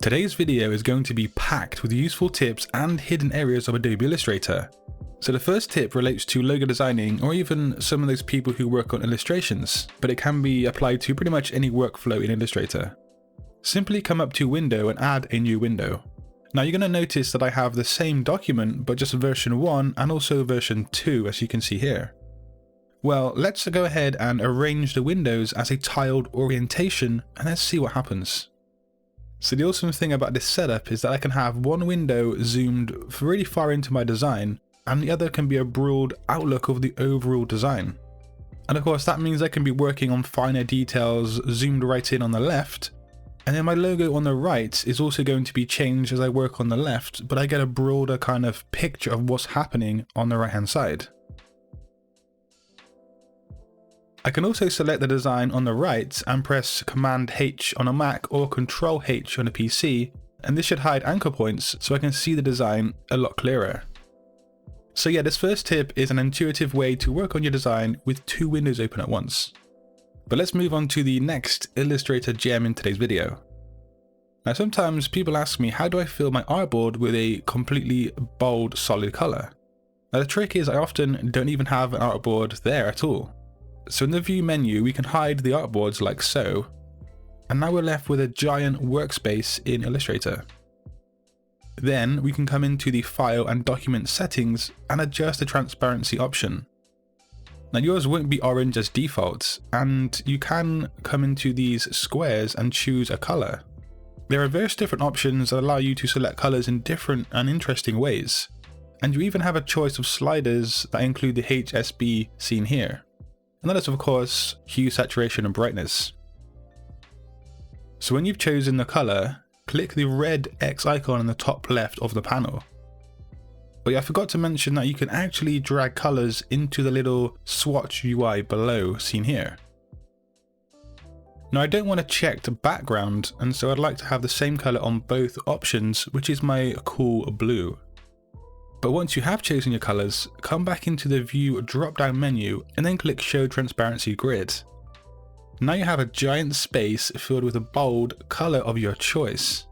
Today's video is going to be packed with useful tips and hidden areas of Adobe Illustrator. So the first tip relates to logo designing, or even some of those people who work on illustrations, but it can be applied to pretty much any workflow in Illustrator. Simply come up to Window and add a new window. Now you're going to notice that I have the same document but just version 1 and also version 2, as you can see here. Well, let's go ahead and arrange the windows as a tiled orientation and let's see what happens. So the awesome thing about this setup is that I can have one window zoomed really far into my design and the other can be a broad outlook of the overall design. And of course that means I can be working on finer details zoomed right in on the left, and then my logo on the right is also going to be changed as I work on the left, but I get a broader kind of picture of what's happening on the right hand side. I can also select the design on the right and press Command H on a Mac or Control H on a PC, and this should hide anchor points so I can see the design a lot clearer. So yeah, this first tip is an intuitive way to work on your design with two windows open at once. But let's move on to the next Illustrator gem in today's video. Now sometimes people ask me, how do I fill my artboard with a completely bold solid color? Now the trick is I often don't even have an artboard there at all. So in the view menu we can hide the artboards like so, and now we're left with a giant workspace in Illustrator. Then we can come into the file and document settings and adjust the transparency option. Now yours won't be orange as default, and you can come into these squares and choose a color. There are various different options that allow you to select colors in different and interesting ways, and you even have a choice of sliders that include the HSB seen here. And that is of course hue, saturation and brightness. So when you've chosen the color, click the red X icon in the top left of the panel. But yeah, I forgot to mention that you can actually drag colors into the little swatch UI below seen here. Now I don't want a checked background, and so I'd like to have the same color on both options, which is my cool blue. But once you have chosen your colors, come back into the View drop-down menu and then click Show Transparency Grid. Now you have a giant space filled with a bold color of your choice.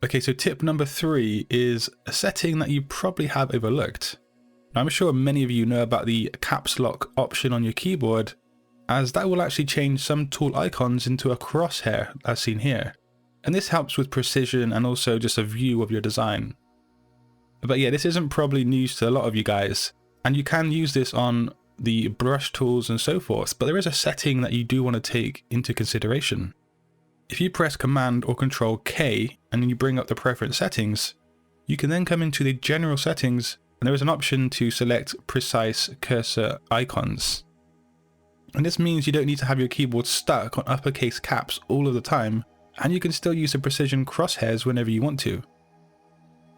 Okay, so tip number 3 is a setting that you probably have overlooked. Now, I'm sure many of you know about the caps lock option on your keyboard, as that will actually change some tool icons into a crosshair as seen here. And this helps with precision and also just a view of your design. But yeah, this isn't probably news to a lot of you guys, and you can use this on the brush tools and so forth, but there is a setting that you do want to take into consideration. If you press Command or Control K and then you bring up the preference settings, you can then come into the general settings and there is an option to select precise cursor icons. And this means you don't need to have your keyboard stuck on uppercase caps all of the time, and you can still use the precision crosshairs whenever you want to.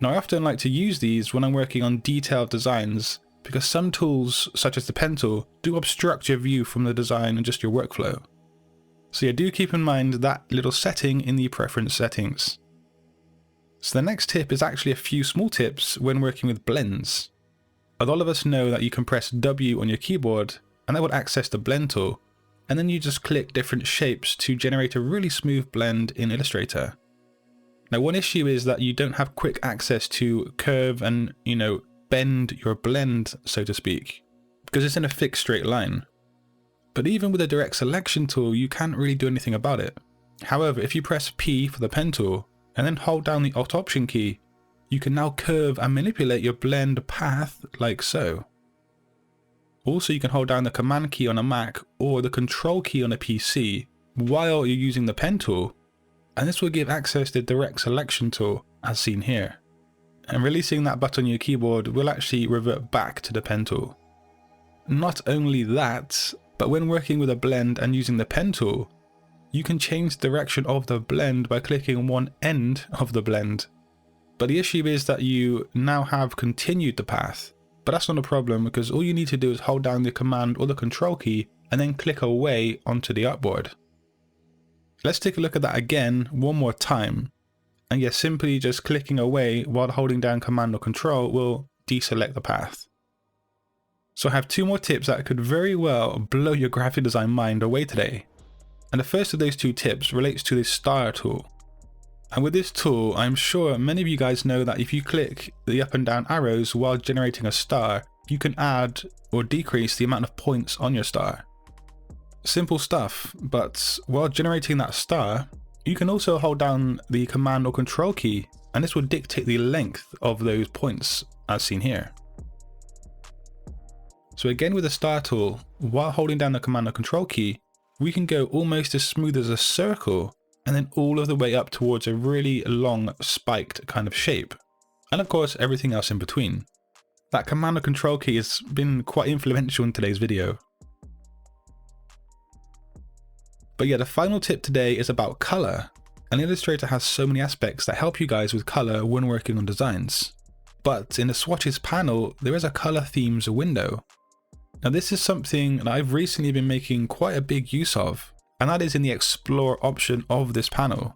Now I often like to use these when I'm working on detailed designs, because some tools, such as the pen tool, do obstruct your view from the design and just your workflow. So yeah, do keep in mind that little setting in the preference settings. So the next tip is actually a few small tips when working with blends. A lot of us know that you can press W on your keyboard and that would access the blend tool, and then you just click different shapes to generate a really smooth blend in Illustrator. Now one issue is that you don't have quick access to curve and, bend your blend, so to speak, because it's in a fixed straight line. But even with a direct selection tool, you can't really do anything about it. However, if you press P for the pen tool and then hold down the Alt Option key, you can now curve and manipulate your blend path like so. Also, you can hold down the Command key on a Mac or the Control key on a PC while you're using the pen tool, and this will give access to the direct selection tool as seen here. And releasing that button on your keyboard will actually revert back to the pen tool. Not only that, but when working with a blend and using the pen tool, you can change the direction of the blend by clicking on one end of the blend. But the issue is that you now have continued the path, but that's not a problem because all you need to do is hold down the Command or the Control key and then click away onto the artboard. Let's take a look at that again one more time. And yes, simply just clicking away while holding down Command or Control will deselect the path. So I have two more tips that could very well blow your graphic design mind away today. And the first of those two tips relates to the Star tool. And with this tool, I'm sure many of you guys know that if you click the up and down arrows while generating a star, you can add or decrease the amount of points on your star. Simple stuff, but while generating that star, you can also hold down the Command or Control key, and this will dictate the length of those points as seen here. So again with the star tool, while holding down the Command or Control key, we can go almost as smooth as a circle and then all of the way up towards a really long spiked kind of shape. And of course everything else in between. That Command or Control key has been quite influential in today's video. But yeah, the final tip today is about color. And Illustrator has so many aspects that help you guys with color when working on designs. But in the swatches panel, there is a color themes window. Now this is something that I've recently been making quite a big use of, and that is in the explore option of this panel.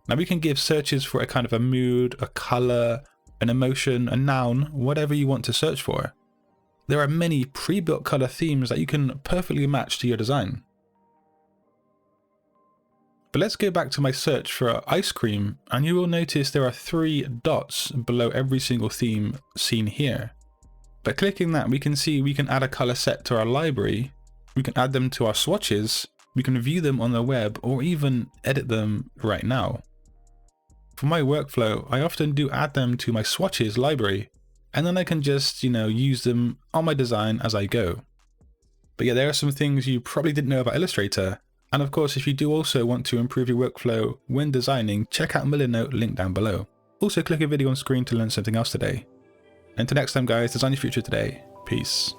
Now we can give searches for a kind of a mood, a color, an emotion, a noun, whatever you want to search for. There are many pre-built color themes that you can perfectly match to your design. But let's go back to my search for ice cream, and you will notice there are 3 dots below every single theme seen here. By clicking that, we can see we can add a color set to our library, we can add them to our swatches, we can view them on the web, or even edit them right now. For my workflow, I often do add them to my swatches library, and then I can just, use them on my design as I go. But yeah, there are some things you probably didn't know about Illustrator. And of course, if you do also want to improve your workflow when designing, check out Millernote, link down below. Also click a video on screen to learn something else today. Until next time guys, design your future today. Peace.